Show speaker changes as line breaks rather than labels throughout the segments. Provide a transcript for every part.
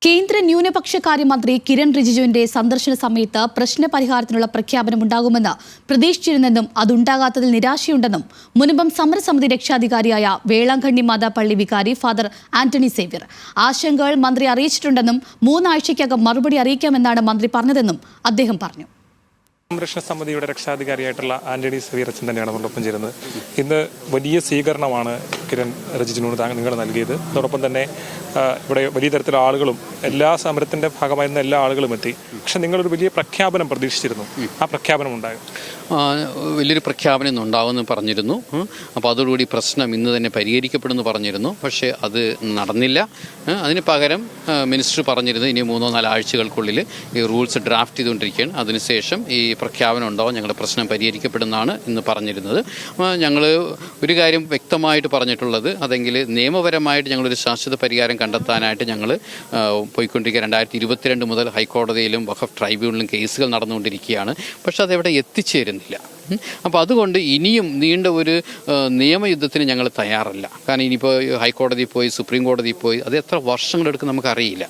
കേന്ദ്ര ന്യൂനപക്ഷകാര്യമന്ത്രി കിരൺ റിജിജുവിന്റെ സന്ദർശന സമയത്ത് പ്രശ്നപരിഹാരത്തിനുള്ള പ്രഖ്യാപനമുണ്ടാകുമെന്ന് പ്രതീക്ഷിച്ചിരുന്നെന്നും അതുണ്ടാകാത്തതിൽ നിരാശയുണ്ടെന്നും മുനമ്പം സമരസമിതി രക്ഷാധികാരിയായ വേളാങ്കണ്ണി മാതാപള്ളി വികാരി ഫാദർ ആന്റണി സേവ്യർ. ആശങ്കകൾ മന്ത്രി അറിയിച്ചിട്ടുണ്ടെന്നും 3 ആഴ്ചയ്ക്കകം മറുപടി അറിയിക്കാമെന്നാണ് മന്ത്രി പറഞ്ഞതെന്നും അദ്ദേഹം പറഞ്ഞു.
സംരക്ഷണ സമിതിയുടെ രക്ഷാധികാരിയായിട്ടുള്ള ആന്റണി സേവ്യർ അച്ഛൻ തന്നെയാണ് നമ്മളൊപ്പം ചേരുന്നത്. ഇന്ന് വലിയ സ്വീകരണമാണ് കിരൺ റിജിജുവിനോട് നിങ്ങൾ നൽകിയത്. അതോടൊപ്പം തന്നെ ഇവിടെ വലിയ തരത്തിലുള്ള ആളുകളും എല്ലാ സമരത്തിന്റെ ഭാഗമായിരുന്ന എല്ലാ ആളുകളും എത്തി. പക്ഷെ നിങ്ങളൊരു വലിയ പ്രഖ്യാപനം പ്രതീക്ഷിച്ചിരുന്നു. ആ പ്രഖ്യാപനം ഉണ്ടായോ?
വലിയൊരു പ്രഖ്യാപനം ഉണ്ടാവുമെന്ന് പറഞ്ഞിരുന്നു. അപ്പോൾ അതോടുകൂടി പ്രശ്നം ഇന്ന് തന്നെ പരിഹരിക്കപ്പെടുമെന്ന് പറഞ്ഞിരുന്നു. പക്ഷേ അത് നടന്നില്ല. അതിന് പകരം മിനിസ്റ്റർ പറഞ്ഞിരുന്നു ഇനി 3-4 ആഴ്ചകൾക്കുള്ളിൽ ഈ റൂൾസ് ഡ്രാഫ്റ്റ് ചെയ്തുകൊണ്ടിരിക്കുകയാണ്. അതിനുശേഷം ഈ പ്രഖ്യാപനം ഉണ്ടാവും, ഞങ്ങളുടെ പ്രശ്നം പരിഹരിക്കപ്പെടുന്നതാണ് ഇന്ന് പറഞ്ഞിരുന്നത്. ഞങ്ങൾ ഒരു കാര്യം വ്യക്തമായിട്ട് പറഞ്ഞിട്ടുള്ളത്, അതെങ്കിൽ നിയമപരമായിട്ട് ഞങ്ങളൊരു ശാശ്വത പരിഹാരം കണ്ടെത്താനായിട്ട് ഞങ്ങൾ പോയിക്കൊണ്ടിരിക്കുക. 2022 മുതൽ ഹൈക്കോടതിയിലും വഖഫ് ട്രൈബ്യൂണലിലും കേസുകൾ നടന്നുകൊണ്ടിരിക്കുകയാണ്. പക്ഷെ അതെവിടെ എത്തിച്ചേരുന്നില്ല. അപ്പോൾ അതുകൊണ്ട് ഇനിയും നീണ്ട ഒരു നിയമയുദ്ധത്തിന് ഞങ്ങൾ തയ്യാറല്ല. കാരണം ഇനിയിപ്പോൾ ഹൈക്കോടതിയിൽ പോയി സുപ്രീം കോടതിയിൽ പോയി അത് എത്ര വർഷങ്ങളെടുക്കും നമുക്കറിയില്ല.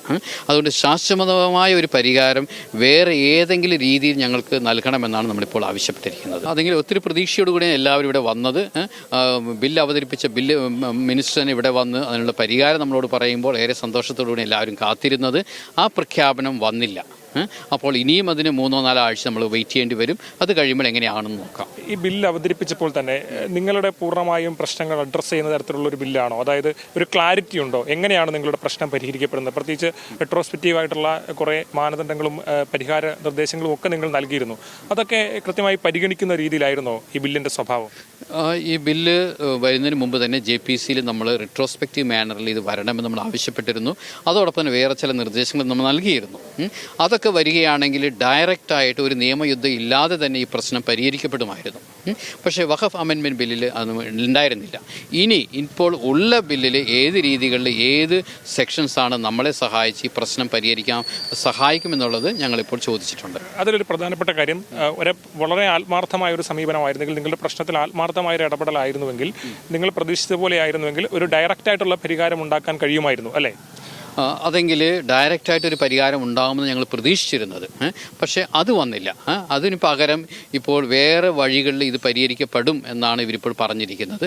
അതുകൊണ്ട് ശാശ്വതമായ ഒരു പരിഹാരം വേറെ ഏതെങ്കിലും രീതിയിൽ ഞങ്ങൾക്ക് നൽകണമെന്നാണ് നമ്മളിപ്പോൾ ആവശ്യപ്പെട്ടിരിക്കുന്നത്. അതെങ്കിലും ഒത്തിരി പ്രതീക്ഷയോടുകൂടി എല്ലാവരും ഇവിടെ വന്നത്. ബില്ല് അവതരിപ്പിച്ച മിനിസ്റ്ററിന് ഇവിടെ വന്ന് അതിനുള്ള പരിഹാരം നമ്മളോട് പറയുമ്പോൾ ഏറെ സന്തോഷത്തോടുകൂടി എല്ലാവരും കാത്തിരുന്നത്. ആ പ്രഖ്യാപനം വന്നില്ല. അപ്പോൾ ഇനിയും അതിന് 3-4 ആഴ്ച നമ്മൾ വെയിറ്റ് ചെയ്യേണ്ടി വരും. അത് കഴിയുമ്പോൾ എങ്ങനെയാണെന്ന് നോക്കാം.
ഈ ബില്ല് അവതരിപ്പിച്ചപ്പോൾ തന്നെ നിങ്ങളുടെ പൂർണ്ണമായും പ്രശ്നങ്ങൾ അഡ്രസ്സ് ചെയ്യുന്ന തരത്തിലുള്ള ഒരു ബില്ലാണോ? അതായത് ഒരു ക്ലാരിറ്റി ഉണ്ടോ? എങ്ങനെയാണ് നിങ്ങളുടെ പ്രശ്നം പരിഹരിക്കപ്പെടുന്നത്? പ്രത്യേകിച്ച് റെട്രോസ്പെക്റ്റീവ് ആയിട്ടുള്ള കുറേ മാനദണ്ഡങ്ങളും പരിഹാര നിർദ്ദേശങ്ങളും ഒക്കെ നിങ്ങൾ നൽകിയിരുന്നു. അതൊക്കെ കൃത്യമായി പരിഗണിക്കുന്ന രീതിയിലായിരുന്നോ ഈ ബില്ലിന്റെ സ്വഭാവം?
ഈ ബില്ല് വരുന്നതിന് മുമ്പ് തന്നെ JPCയിൽ നമ്മൾ റിട്രോസ്പെക്റ്റീവ് മാനറിൽ ഇത് വരണമെന്ന് നമ്മൾ ആവശ്യപ്പെട്ടിരുന്നു. അതോടൊപ്പം തന്നെ വേറെ ചില നിർദ്ദേശങ്ങൾ നമ്മൾ നൽകിയിരുന്നു. അതൊക്കെ വരികയാണെങ്കിൽ ഡയറക്റ്റായിട്ട് ഒരു നിയമയുദ്ധം ഇല്ലാതെ തന്നെ ഈ പ്രശ്നം പരിഹരിക്കപ്പെടുമായിരുന്നു. പക്ഷേ വഖഫ് അമെൻമെൻറ്റ് ബില്ലിൽ അത് ഉണ്ടായിരുന്നില്ല. ഇനി ഇപ്പോൾ ഉള്ള ബില്ലിൽ ഏത് രീതികളിൽ ഏത് സെക്ഷൻസാണ് നമ്മളെ സഹായിച്ച് ഈ പ്രശ്നം പരിഹരിക്കാൻ സഹായിക്കുമെന്നുള്ളത് ഞങ്ങളിപ്പോൾ ചോദിച്ചിട്ടുണ്ട്.
അതിലൊരു പ്രധാനപ്പെട്ട കാര്യം, വളരെ ആത്മാർത്ഥമായ ഒരു സമീപനമായിരുന്നെങ്കിൽ, നിങ്ങളുടെ പ്രശ്നത്തിൽ ആത്മാർത്ഥമായ ഒരു ഇടപെടലായിരുന്നുവെങ്കിൽ, നിങ്ങൾ പ്രതീക്ഷിച്ച പോലെ ആയിരുന്നുവെങ്കിൽ ഒരു ഡയറക്റ്റായിട്ടുള്ള പരിഹാരം ഉണ്ടാക്കാൻ കഴിയുമായിരുന്നു അല്ലേ?
അതെങ്കിൽ ഡയറക്റ്റായിട്ടൊരു പരിഹാരം ഉണ്ടാകുമെന്ന് ഞങ്ങൾ പ്രതീക്ഷിച്ചിരുന്നത്. പക്ഷേ അത് വന്നില്ല. അതിന് പകരം ഇപ്പോൾ വേറെ വഴികളിൽ ഇത് പരിഹരിക്കപ്പെടും എന്നാണ് ഇവരിപ്പോൾ പറഞ്ഞിരിക്കുന്നത്.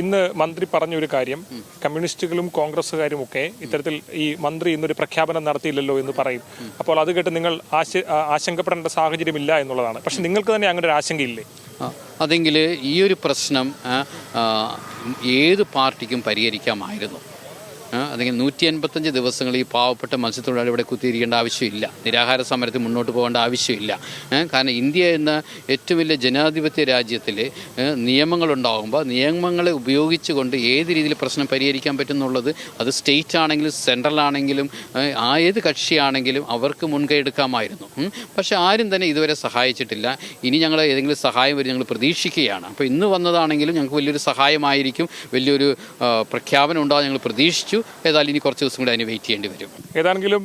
ഇന്ന് മന്ത്രി പറഞ്ഞൊരു കാര്യം, കമ്മ്യൂണിസ്റ്റുകളും കോൺഗ്രസ്സുകാരും ഒക്കെ ഇത്തരത്തിൽ ഈ മന്ത്രി ഇന്നൊരു പ്രഖ്യാപനം നടത്തിയില്ലല്ലോ എന്ന് പറയും. അപ്പോൾ അത് കേട്ട് നിങ്ങൾ ആശങ്കപ്പെടേണ്ട സാഹചര്യമില്ല എന്നുള്ളതാണ്. പക്ഷെ നിങ്ങൾക്ക് തന്നെ അങ്ങനെ ഒരു ആശങ്കയില്ലേ?
അതെങ്കിൽ ഈ ഒരു പ്രശ്നം ഏത് പാർട്ടിക്കും പരിഹരിക്കാമായിരുന്നു. അല്ലെങ്കിൽ 185 ദിവസങ്ങൾ ഈ പാവപ്പെട്ട മത്സ്യത്തൊഴിലാളി ഇവിടെ കുത്തിയിരിക്കേണ്ട ആവശ്യമില്ല. നിരാഹാര സമരത്തിൽ മുന്നോട്ട് പോകേണ്ട ആവശ്യമില്ല. കാരണം ഇന്ത്യ എന്ന ഏറ്റവും വലിയ ജനാധിപത്യ രാജ്യത്തിൽ നിയമങ്ങളുണ്ടാകുമ്പോൾ നിയമങ്ങളെ ഉപയോഗിച്ചുകൊണ്ട് ഏത് രീതിയിൽ പ്രശ്നം പരിഹരിക്കാൻ പറ്റുന്നുള്ളത് അത് സ്റ്റേറ്റ് ആണെങ്കിലും സെൻട്രൽ ആണെങ്കിലും ഏത് കക്ഷിയാണെങ്കിലും അവർക്ക് മുൻകൈ എടുക്കാമായിരുന്നു. പക്ഷേ ആരും തന്നെ ഇതുവരെ സഹായിച്ചിട്ടില്ല. ഇനി ഞങ്ങൾ ഏതെങ്കിലും സഹായം വരും ഞങ്ങൾ പ്രതീക്ഷിക്കുകയാണ്. അപ്പോൾ ഇന്ന് വന്നതാണെങ്കിലും ഞങ്ങൾക്ക് വലിയൊരു സഹായമായിരിക്കും, വലിയൊരു പ്രഖ്യാപനം ഉണ്ടാകും ഞങ്ങൾ പ്രതീക്ഷിച്ചു. ഏതായാലും ഇനി കുറച്ച് ദിവസം കൂടി അതിന് വെയിറ്റ് ചെയ്യേണ്ടി വരും.
ഏതാണെങ്കിലും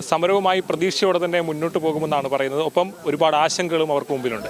സമരവുമായി പ്രതീക്ഷയോടെ തന്നെ മുന്നോട്ട് പോകുമെന്നാണ് പറയുന്നത്. ഒപ്പം ഒരുപാട് ആശങ്കകളും അവർക്ക് മുമ്പിലുണ്ട്.